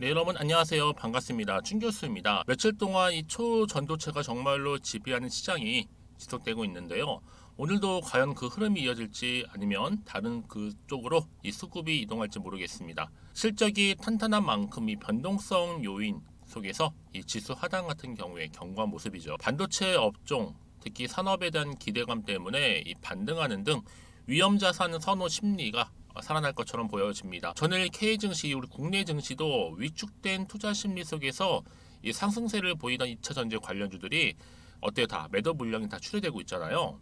네, 여러분 안녕하세요. 반갑습니다. 춘 교수입니다. 며칠 동안 이 초전도체가 정말로 지배하는 시장이 지속되고 있는데요. 오늘도 과연 그 흐름이 이어질지 아니면 다른 그쪽으로 이 수급이 이동할지 모르겠습니다. 실적이 탄탄한 만큼 이 변동성 요인 속에서 이 지수 하단 같은 경우에 견고한 모습이죠. 반도체 업종, 특히 산업에 대한 기대감 때문에 이 반등하는 등 위험 자산 선호 심리가 살아날 것처럼 보여집니다. 전일 K 증시, 우리 국내 증시도 위축된 투자 심리 속에서 이 상승세를 보이던 2차 전지 관련주들이 어때요? 다 매도 물량이 다 출회되고 있잖아요.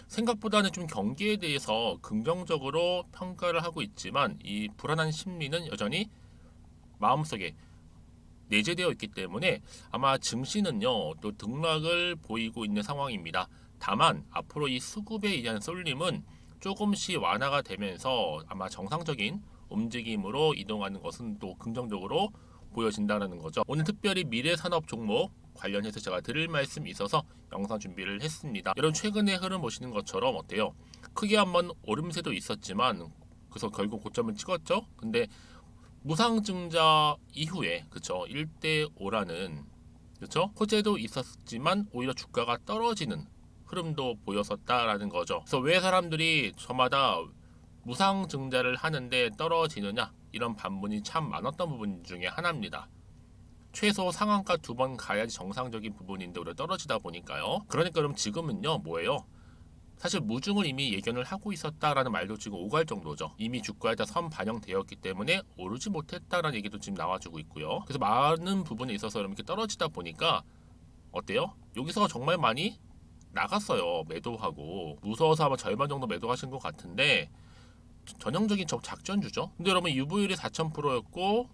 생각보다는 좀 경기에 대해서 긍정적으로 평가를 하고 있지만 이 불안한 심리는 여전히 마음속에 내재되어 있기 때문에 아마 증시는요 또 등락을 보이고 있는 상황입니다. 다만 앞으로 이 수급에 의한 쏠림은 조금씩 완화가 되면서 아마 정상적인 움직임으로 이동하는 것은 또 긍정적으로 보여진다는 거죠. 오늘 특별히 미래산업 종목 관련해서 제가 드릴 말씀이 있어서 영상 준비를 했습니다. 여러분 최근의 흐름 보시는 것처럼 어때요? 크게 한번 오름세도 있었지만 그래서 결국 고점을 찍었죠. 근데 무상증자 이후에 그쵸 1대5라는 그쵸 호재도 있었지만 오히려 주가가 떨어지는 흐름도 보였었다라는 거죠. 그래서 왜 사람들이 저마다 무상증자를 하는데 떨어지느냐 이런 반문이 참 많았던 부분 중에 하나입니다. 최소 상한가 2번 가야지 정상적인 부분인데 오히려 떨어지다 보니까요. 그러니까 그럼 지금은요 뭐예요? 사실 무중을 이미 예견을 하고 있었다라는 말도 지금 오갈 정도죠. 이미 주가에다 선 반영되었기 때문에 오르지 못했다라는 얘기도 지금 나와주고 있고요. 그래서 많은 부분에 있어서 이렇게 떨어지다 보니까 어때요? 여기서 정말 많이 나갔어요. 매도하고 무서워서 아마 절반 정도 매도하신 것 같은데 전형적인 작전주죠. 근데 여러분 유보율이 4,000%였고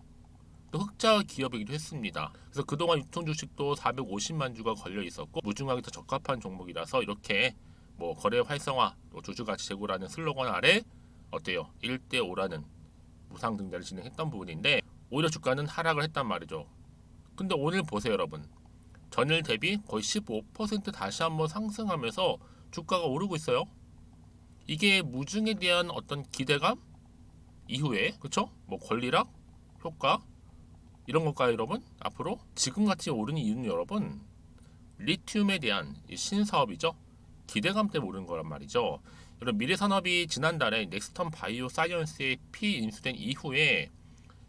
또 흑자 기업이기도 했습니다. 그래서 그동안 유통 주식도 450만 주가 걸려 있었고 무중하게 더 적합한 종목이라서 이렇게 뭐 거래 활성화, 또 주주가치 제고라는 슬로건 아래 어때요? 1대5라는 무상 등자를 진행했던 부분인데 오히려 주가는 하락을 했단 말이죠. 근데 오늘 보세요, 여러분. 전일 대비 거의 15% 다시 한번 상승하면서 주가가 오르고 있어요. 이게 무중에 대한 어떤 기대감 이후에 그쵸? 뭐 권리락 효과 이런 것까요, 여러분? 앞으로 지금같이 오르는 이유는 여러분 리튬에 대한 신사업이죠. 기대감 때문에 오른 거란 말이죠. 여러분 미래산업이 지난달에 넥스턴 바이오 사이언스에 피인수된 이후에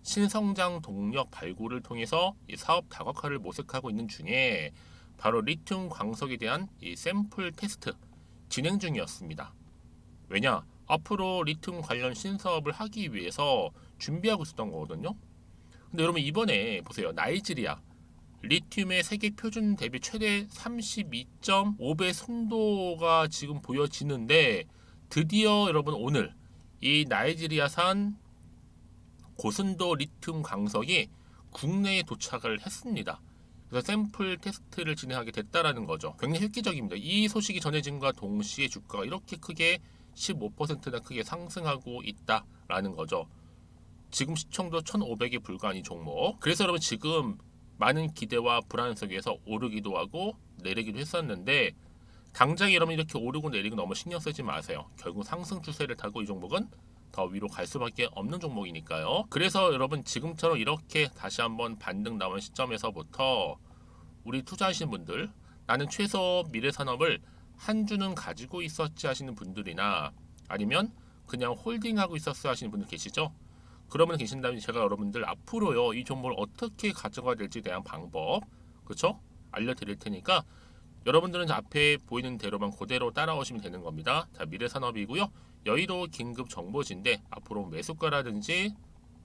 신성장 동력 발굴을 통해서 이 사업 다각화를 모색하고 있는 중에 바로 리튬 광석에 대한 이 샘플 테스트 진행 중이었습니다. 왜냐? 앞으로 리튬 관련 신사업을 하기 위해서 준비하고 있었던 거거든요. 근데 여러분 이번에 보세요. 나이지리아 리튬의 세계 표준 대비 최대 32.5배 순도가 지금 보여지는데 드디어 여러분 오늘 이 나이지리아산 고순도 리튬 광석이 국내에 도착을 했습니다. 그래서 샘플 테스트를 진행하게 됐다라는 거죠. 굉장히 획기적입니다. 이 소식이 전해진과 동시에 주가가 이렇게 크게 15%나 크게 상승하고 있다라는 거죠. 지금 시총도 1,500에 불과한 이 종목. 그래서 여러분 지금 많은 기대와 불안 속에서 오르기도 하고 내리기도 했었는데 당장 여러분 이렇게 오르고 내리고 너무 신경 쓰지 마세요. 결국 상승 추세를 타고 이 종목은 더 위로 갈 수밖에 없는 종목이니까요. 그래서 여러분 지금처럼 이렇게 다시 한번 반등 나온 시점에서부터 우리 투자하시는 분들 나는 최소 미래산업을 한 주는 가지고 있었지 하시는 분들이나 아니면 그냥 홀딩하고 있었어 하시는 분들 계시죠? 그러면 계신다면 제가 여러분들 앞으로요 이 종목을 어떻게 가져가야 될지에 대한 방법 그쵸? 알려드릴 테니까 여러분들은 앞에 보이는 대로만 그대로 따라오시면 되는 겁니다. 자 미래산업이고요. 여의도 긴급 정보지인데 앞으로 매수가라든지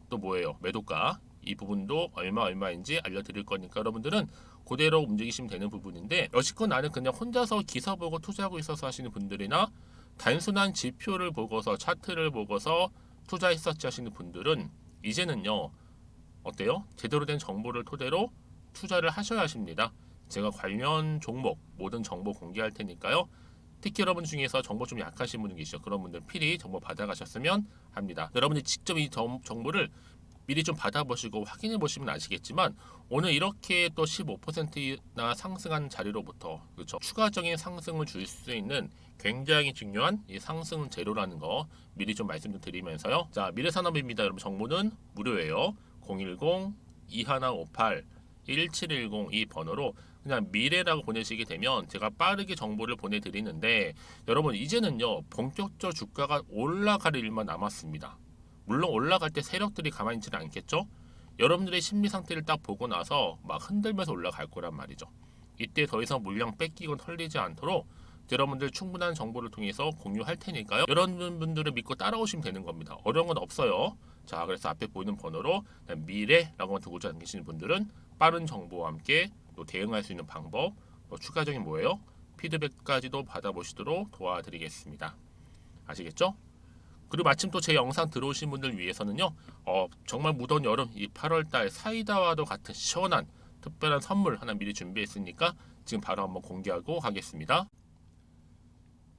또 뭐예요? 매도가 이 부분도 얼마인지 알려드릴 거니까 여러분들은 그대로 움직이시면 되는 부분인데 여지껏 나는 그냥 혼자서 기사 보고 투자하고 있어서 하시는 분들이나 단순한 지표를 보고서 차트를 보고서 투자했었지 하시는 분들은 이제는요 어때요? 제대로 된 정보를 토대로 투자를 하셔야 하십니다. 제가 관련 종목 모든 정보 공개할 테니까요. 특히 여러분 중에서 정보 좀 약하신 분이 계시죠. 그런 분들 필히 정보 받아가셨으면 합니다. 여러분이 직접 이 정보를 미리 좀 받아보시고 확인해 보시면 아시겠지만 오늘 이렇게 또 15%나 상승한 자리로부터 그렇죠? 추가적인 상승을 줄 수 있는 굉장히 중요한 이 상승 재료라는 거 미리 좀 말씀 좀 드리면서요. 자 미래산업입니다. 여러분 정보는 무료예요. 010-2158-1710 이 번호로 그냥 미래라고 보내시게 되면 제가 빠르게 정보를 보내드리는데, 여러분 이제는요 본격적으로 주가가 올라갈 일만 남았습니다. 물론 올라갈 때 세력들이 가만히 있지는 않겠죠. 여러분들의 심리 상태를 딱 보고 나서 막 흔들면서 올라갈 거란 말이죠. 이때 더 이상 물량 뺏기고 털리지 않도록 여러분들 충분한 정보를 통해서 공유할 테니까요. 여러분들을 믿고 따라오시면 되는 겁니다. 어려운 건 없어요. 자, 그래서 앞에 보이는 번호로 미래라고 두고자 계시는 분들은 빠른 정보와 함께 또 대응할 수 있는 방법, 또 추가적인 뭐예요? 피드백까지도 받아보시도록 도와드리겠습니다. 아시겠죠? 그리고 마침 또 제 영상 들어오신 분들 위해서는요, 정말 무더운 여름 이 8월달 사이다와도 같은 시원한 특별한 선물 하나 미리 준비했으니까 지금 바로 한번 공개하고 가겠습니다.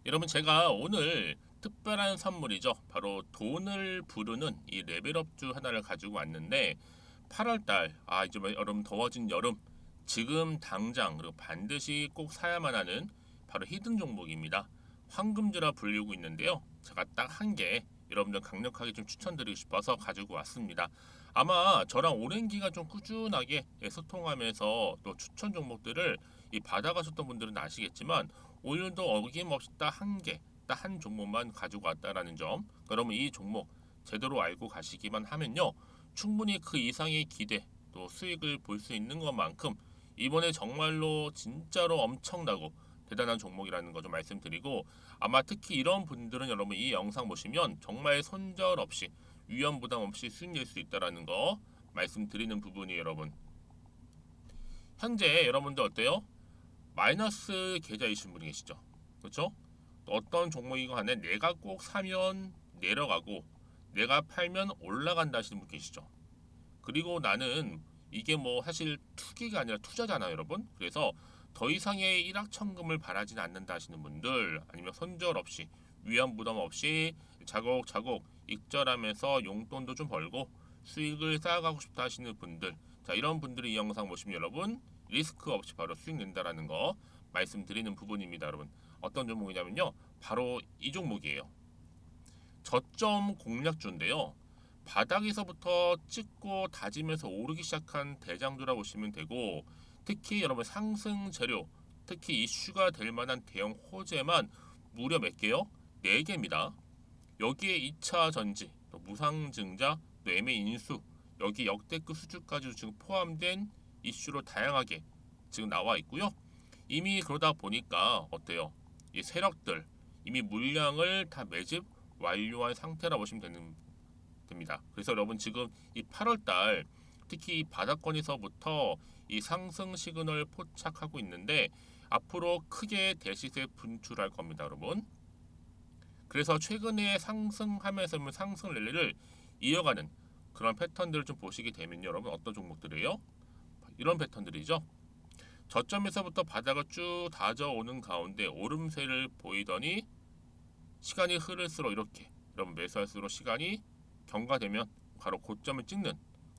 여러분, 제가 오늘 특별한 선물이죠. 바로 돈을 부르는 이 레벨업주 하나를 가지고 왔는데, 8월달 이제 여름 더워진 여름, 지금 당장 그리고 반드시 꼭 사야만 하는 바로 히든 종목입니다. 황금주라 불리고 있는데요. 제가 딱 한 개 여러분들 강력하게 좀 추천드리고 싶어서 가지고 왔습니다. 아마 저랑 오랜 기간 좀 꾸준하게 소통하면서 또 추천 종목들을 받아가셨던 분들은 아시겠지만, 오늘도 어김없이 딱 한 개, 딱 한 종목만 가지고 왔다라는 점. 그러면 이 종목 제대로 알고 가시기만 하면요, 충분히 그 이상의 기대 또 수익을 볼 수 있는 것만큼 이번에 정말로 진짜로 엄청나고 대단한 종목이라는 거 좀 말씀드리고, 아마 특히 이런 분들은 여러분 이 영상 보시면 정말 손절 없이 위험 부담 없이 수익 낼 수 있다라는 거 말씀드리는 부분이, 여러분 현재 여러분들 어때요? 마이너스 계좌이신 분이 계시죠? 그렇죠? 어떤 종목이건 간에 내가 꼭 사면 내려가고 내가 팔면 올라간다 하시는 분 계시죠? 그리고 나는 이게 뭐 사실 투기가 아니라 투자잖아요, 여러분. 그래서 더 이상의 일확천금을 바라진 않는다 하시는 분들, 아니면 손절 없이 위험 부담 없이 차곡차곡 익절하면서 용돈도 좀 벌고 수익을 쌓아가고 싶다 하시는 분들, 자, 이런 분들이 이 영상 보시면 여러분 리스크 없이 바로 수익 낸다라는 거 말씀드리는 부분입니다. 여러분, 어떤 종목이냐면요, 바로 이 종목이에요. 저점 공략주인데요, 바닥에서부터 찍고 다지면서 오르기 시작한 대장주라 보시면 되고, 특히 여러분 상승 재료, 특히 이슈가 될 만한 대형 호재만 무려 몇 개요? 4개입니다. 여기에 2차 전지, 또 무상증자, 또 매매 인수, 여기 역대급 수주까지 지금 포함된 이슈로 다양하게 지금 나와 있고요. 이미 그러다 보니까 어때요? 이 세력들 이미 물량을 다 매집 완료한 상태라 보시면 됩니다. 그래서 여러분 지금 이 8월달 특히 이 바닥권에서부터 이 상승 시그널 포착하고 있는데, 앞으로 크게 대시세 분출할 겁니다, 여러분. 그래서 최근에 상승하면서 상승 랠리를 이어가는 그런 패턴들을 좀 보시게 되면 여러분 어떤 종목들이에요? 이런 패턴들이죠. 저점에서부터 바닥을 쭉 다져오는 가운데 오름세를 보이더니 시간이 흐를수록 이렇게 여러분 매수할수록 시간이 경과되면 바로 고점을 찍는,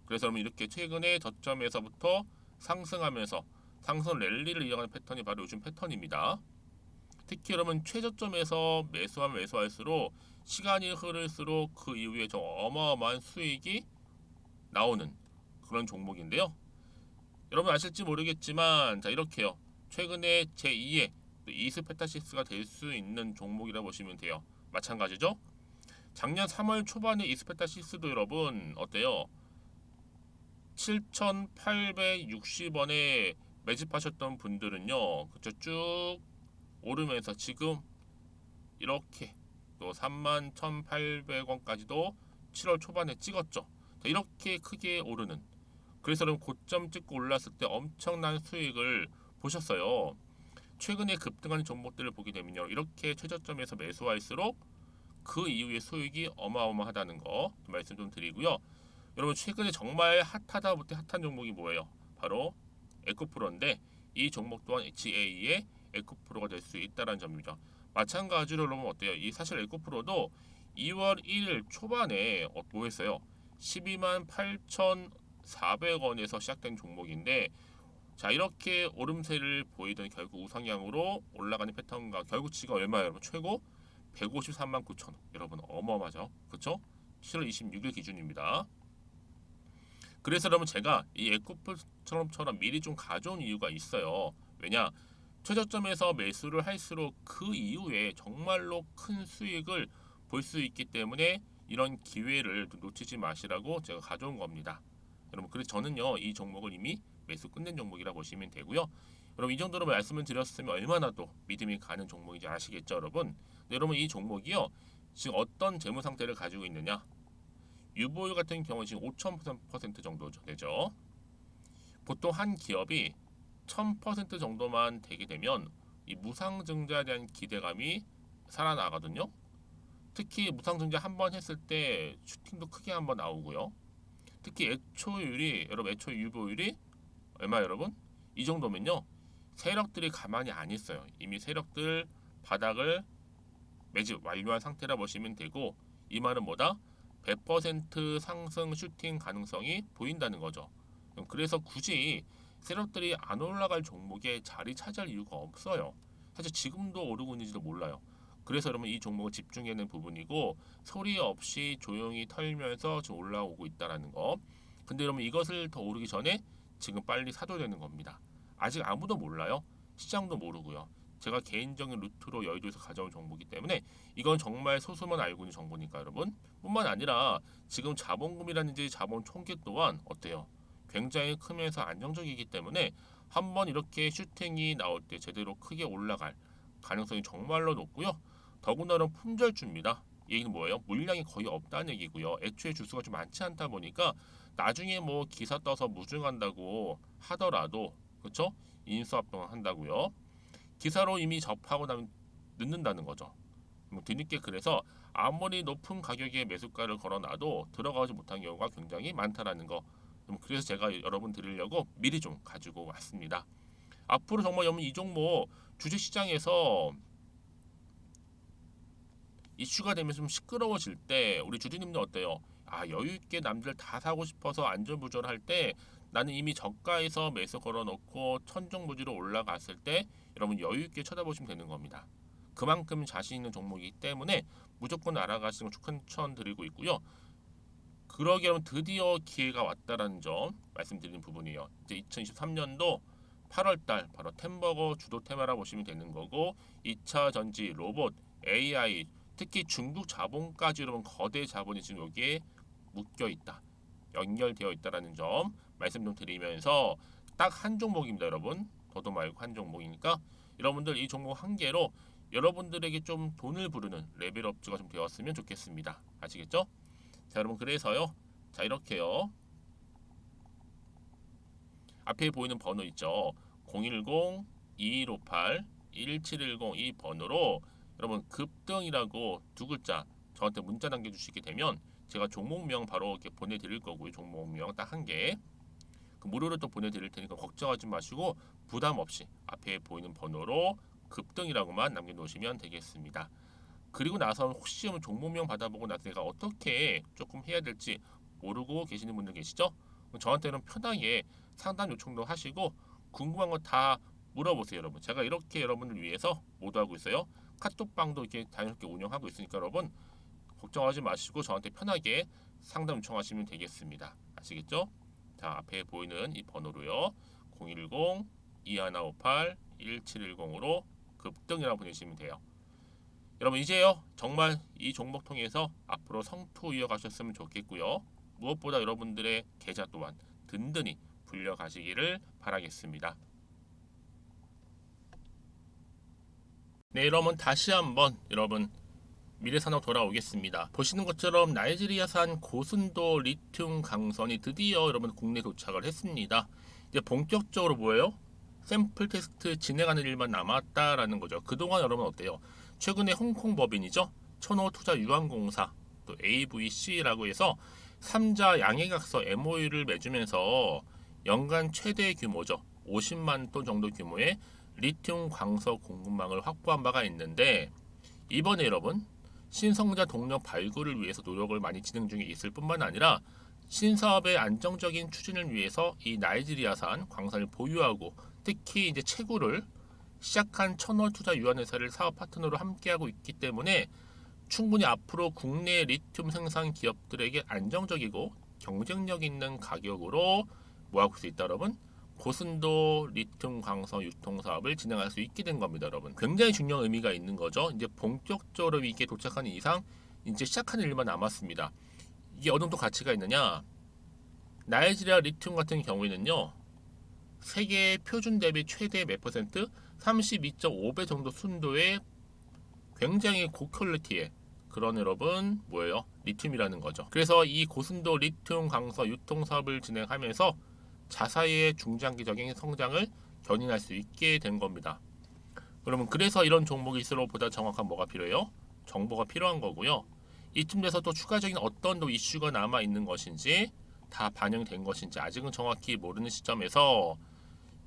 그래서 여러분 이렇게 최근에 저점에서부터 상승하면서 상승 랠리를 이어가는 패턴이 바로 요즘 패턴입니다. 특히 여러분 최저점에서 매수하면 매수할수록 시간이 흐를수록 그 이후에 좀 어마어마한 수익이 나오는 그런 종목인데요. 여러분 아실지 모르겠지만, 자, 이렇게요, 최근에 제2의 이스페타시스가 될 수 있는 종목이라 보시면 돼요. 마찬가지죠. 작년 3월 초반에 이스페타시스도 여러분 어때요? 7,860원에 매집하셨던 분들은요, 그쵸, 쭉 오르면서 지금 이렇게 또 31,800원까지도 7월 초반에 찍었죠. 자, 이렇게 크게 오르는, 그래서 여러분 고점 찍고 올랐을 때 엄청난 수익을 보셨어요. 최근에 급등하는 종목들을 보게 되면요, 이렇게 최저점에서 매수할수록 그 이후에 수익이 어마어마하다는 거 말씀 좀 드리고요. 여러분 최근에 정말 핫하다 못해 핫한 종목이 뭐예요? 바로 에코프로인데, 이 종목 또한 HA의 에코프로가 될 수 있다는 점입니다. 마찬가지로 여러분 어때요? 이 사실 에코프로도 2월 1일 초반에 뭐했어요? 12만 8,400원에서 시작된 종목인데, 자, 이렇게 오름세를 보이던 결국 우상향으로 올라가는 패턴과 결국 지금 얼마예요, 여러분? 최고 153만 9천원. 여러분 어마어마하죠, 그렇죠? 7월 26일 기준입니다. 그래서 여러분 제가 이 에코프처럼 미리 좀 가져온 이유가 있어요. 왜냐? 최저점에서 매수를 할수록 그 이후에 정말로 큰 수익을 볼 수 있기 때문에 이런 기회를 놓치지 마시라고 제가 가져온 겁니다. 여러분, 그래서 저는요 이 종목을 이미 매수 끝낸 종목이라 보시면 되고요. 여러분, 이 정도로 말씀을 드렸으면 얼마나 또 믿음이 가는 종목인지 아시겠죠, 여러분? 네, 여러분, 이 종목이요 지금 어떤 재무 상태를 가지고 있느냐? 유보율 같은 경우 지금 5,000% 정도 되죠. 보통 한 기업이 1000% 정도만 되게 되면 이 무상증자에 대한 기대감이 살아나거든요. 특히 무상증자 한 번 했을 때 슈팅도 크게 한번 나오고요. 특히 애초율이 여러분 애초 유보율이 얼마 여러분? 이 정도면요. 세력들이 가만히 안 있어요. 이미 세력들 바닥을 매집 완료한 상태라 보시면 되고, 이 말은 뭐다? 100% 상승 슈팅 가능성이 보인다는 거죠. 그래서 굳이 세력들이 안 올라갈 종목에 자리 차지할 이유가 없어요. 사실 지금도 오르고 있는지도 몰라요. 그래서 여러분 이 종목을 집중해야 하는 부분이고, 소리 없이 조용히 털면서 지금 올라오고 있다는 거. 근데 여러분 이것을 더 오르기 전에 지금 빨리 사둬야 되는 겁니다. 아직 아무도 몰라요. 시장도 모르고요. 제가 개인적인 루트로 여의도에서 가져온 정보이기 때문에 이건 정말 소수만 알고 있는 정보니까 여러분. 뿐만 아니라 지금 자본금이라든지 자본 총계 또한 어때요? 굉장히 크면서 안정적이기 때문에 한번 이렇게 슈팅이 나올 때 제대로 크게 올라갈 가능성이 정말로 높고요. 더군다나 품절주입니다. 이 얘기는 뭐예요? 물량이 거의 없다는 얘기고요. 애초에 주수가 좀 많지 않다 보니까 나중에 뭐 기사 떠서 무증한다고 하더라도 그렇죠? 인수합병 한다고요. 기사로 이미 접하고 나면 늦는다는 거죠. 뭐 뒤늦게 그래서 아무리 높은 가격에 매수가를 걸어놔도 들어가지 못한 경우가 굉장히 많다라는 거. 그래서 제가 여러분 드리려고 미리 좀 가지고 왔습니다. 앞으로 정말 여러분 이 종목 주식시장에서 이슈가 되면서 좀 시끄러워질 때 우리 주주님들 어때요? 아, 여유 있게 남들 다 사고 싶어서 안전부절할 때 나는 이미 저가에서 매수 걸어놓고 천정부지로 올라갔을 때 여러분 여유 있게 쳐다보시면 되는 겁니다. 그만큼 자신 있는 종목이기 때문에 무조건 알아가시는 걸 추천드리고 있고요. 그러기 여러분 드디어 기회가 왔다라는 점 말씀드리는 부분이에요. 이제 2023년도 8월달 바로 템버거 주도 테마라 보시면 되는 거고, 2차 전지, 로봇, AI, 특히 중국 자본까지 여러분 거대 자본이 지금 여기에 묶여 있다, 연결되어 있다라는 점 말씀 좀 드리면서 딱 한 종목입니다, 여러분. 더도 말고 한 종목이니까 여러분들 이 종목 한 개로 여러분들에게 좀 돈을 부르는 레벨업주가 좀 되었으면 좋겠습니다. 아시겠죠? 자, 여러분 그래서요. 자, 이렇게요. 앞에 보이는 번호 있죠. 010-2158-1710 이 번호로 여러분 급등이라고 두 글자 저한테 문자 남겨주시게 되면 제가 종목명 바로 이렇게 보내드릴 거고요. 종목명 딱 한 개. 그 무료로 또 보내드릴 테니까 걱정하지 마시고 부담 없이 앞에 보이는 번호로 급등이라고만 남겨놓으시면 되겠습니다. 그리고 나서 혹시 종목명 받아보고 나서 내가 어떻게 조금 해야 될지 모르고 계시는 분들 계시죠? 저한테는 편하게 상담 요청도 하시고 궁금한 거 다 물어보세요, 여러분. 제가 이렇게 여러분을 위해서 모두하고 있어요. 카톡방도 이렇게 자연스럽게 운영하고 있으니까 여러분 걱정하지 마시고 저한테 편하게 상담 요청하시면 되겠습니다. 아시겠죠? 자, 앞에 보이는 이 번호로요. 010-2158-1710으로 급등이라고 보내시면 돼요. 여러분 이제요 정말 이 종목 통해서 앞으로 성투 이어가셨으면 좋겠고요. 무엇보다 여러분들의 계좌 또한 든든히 불려가시기를 바라겠습니다. 네, 여러분 다시 한번 여러분 미래산업 돌아오겠습니다. 보시는 것처럼 나이지리아산 고순도 리튬 강선이 드디어 여러분 국내 도착을 했습니다. 이제 본격적으로 뭐예요? 샘플 테스트 진행하는 일만 남았다라는 거죠. 그동안 여러분 어때요? 최근에 홍콩 법인이죠. 천호투자유한공사 또 AVC라고 해서 3자 양해각서 MOU를 맺으면서 연간 최대 규모죠. 50만 톤 정도 규모의 리튬 광석 공급망을 확보한 바가 있는데, 이번에 여러분 신성자 동력 발굴을 위해서 노력을 많이 진행 중에 있을 뿐만 아니라 신사업의 안정적인 추진을 위해서 이 나이지리아산 광산을 보유하고 특히 이제 채굴을 시작한 천월투자유한회사를 사업 파트너로 함께하고 있기 때문에 충분히 앞으로 국내 리튬 생산 기업들에게 안정적이고 경쟁력 있는 가격으로 모아볼 수 있다 여러분. 고순도 리튬 광선 유통 사업을 진행할 수 있게 된 겁니다 여러분. 굉장히 중요한 의미가 있는 거죠. 이제 본격적으로 이게 도착하는 이상 이제 시작하는 일만 남았습니다. 이게 어느 정도 가치가 있느냐, 나이지리아 리튬 같은 경우에는요 세계 표준 대비 최대 몇 퍼센트 32.5배 정도 순도의 굉장히 고퀄리티의 그런 여러분 뭐예요? 리튬이라는 거죠. 그래서 이 고순도 리튬 강서 유통 사업을 진행하면서 자사의 중장기적인 성장을 견인할 수 있게 된 겁니다. 그러면 그래서 이런 종목일수록 보다 정확한 뭐가 필요해요? 정보가 필요한 거고요. 이쯤 돼서 또 추가적인 어떤 또 이슈가 남아 있는 것인지 다 반영된 것인지 아직은 정확히 모르는 시점에서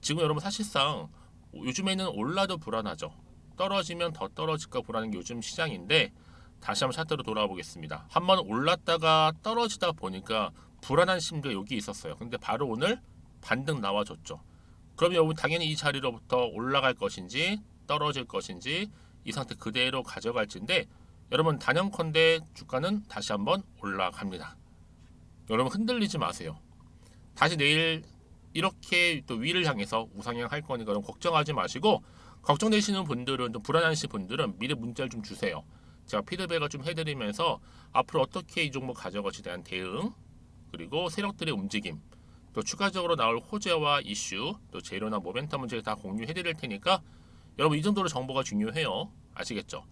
지금 여러분 사실상 요즘에는 올라도 불안하죠. 떨어지면 더 떨어질까 불안한 게 요즘 시장인데 다시 한번 차트로 돌아와 보겠습니다. 한번 올랐다가 떨어지다 보니까 불안한 심리가 여기 있었어요. 근데 바로 오늘 반등 나와줬죠. 그럼 여러분 당연히 이 자리로부터 올라갈 것인지 떨어질 것인지 이 상태 그대로 가져갈지인데 여러분 단연컨대 주가는 다시 한번 올라갑니다. 여러분 흔들리지 마세요. 다시 내일 이렇게 또 위를 향해서 우상향 할 거니까 여러분 걱정하지 마시고, 걱정되시는 분들은 좀 불안하신 분들은 미리 문자를 좀 주세요. 제가 피드백을 좀 해드리면서 앞으로 어떻게 이 종목 가져갈지에 대한 대응, 그리고 세력들의 움직임, 또 추가적으로 나올 호재와 이슈, 또 재료나 모멘텀 문제 다 공유해 드릴 테니까 여러분 이 정도로 정보가 중요해요. 아시겠죠?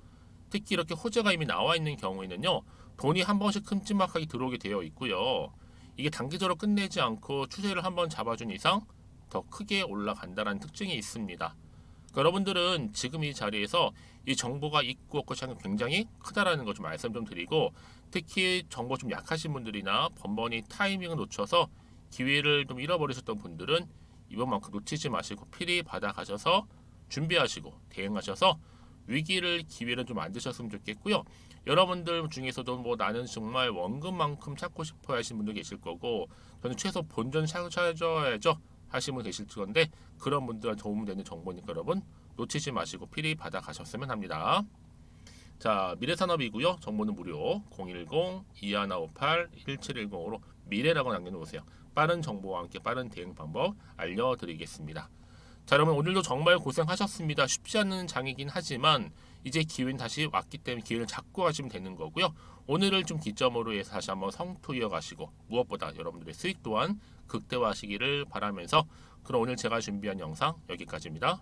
특히 이렇게 호재가 이미 나와 있는 경우에는요 돈이 한 번씩 큼지막하게 들어오게 되어 있고요. 이게 단기적으로 끝내지 않고 추세를 한번 잡아준 이상 더 크게 올라간다는 특징이 있습니다. 그러니까 여러분들은 지금 이 자리에서 이 정보가 있고 없고 차이가 굉장히 크다라는 거 좀 말씀 좀 드리고, 특히 정보 좀 약하신 분들이나 번번이 타이밍을 놓쳐서 기회를 좀 잃어버리셨던 분들은 이번만큼 놓치지 마시고 필히 받아가셔서 준비하시고 대응하셔서 위기를 기회를 좀 만드셨으면 좋겠고요. 여러분들 중에서도 뭐 나는 정말 원금만큼 찾고 싶어 하시는 분도 계실 거고, 저는 최소 본전 찾아야죠 하시는 분 계실 건데, 그런 분들한테 도움되는 정보니까 여러분 놓치지 마시고 필히 받아가셨으면 합니다. 자, 미래산업이고요. 정보는 무료. 010-2158-1710으로 미래라고 남겨놓으세요. 빠른 정보와 함께 빠른 대응 방법 알려드리겠습니다. 자, 여러분 오늘도 정말 고생하셨습니다. 쉽지 않은 장이긴 하지만 이제 기회는 다시 왔기 때문에 기회를 잡고 가시면 되는 거고요. 오늘을 좀 기점으로 해서 다시 한번 성투 이어가시고 무엇보다 여러분들의 수익 또한 극대화하시기를 바라면서, 그럼 오늘 제가 준비한 영상 여기까지입니다.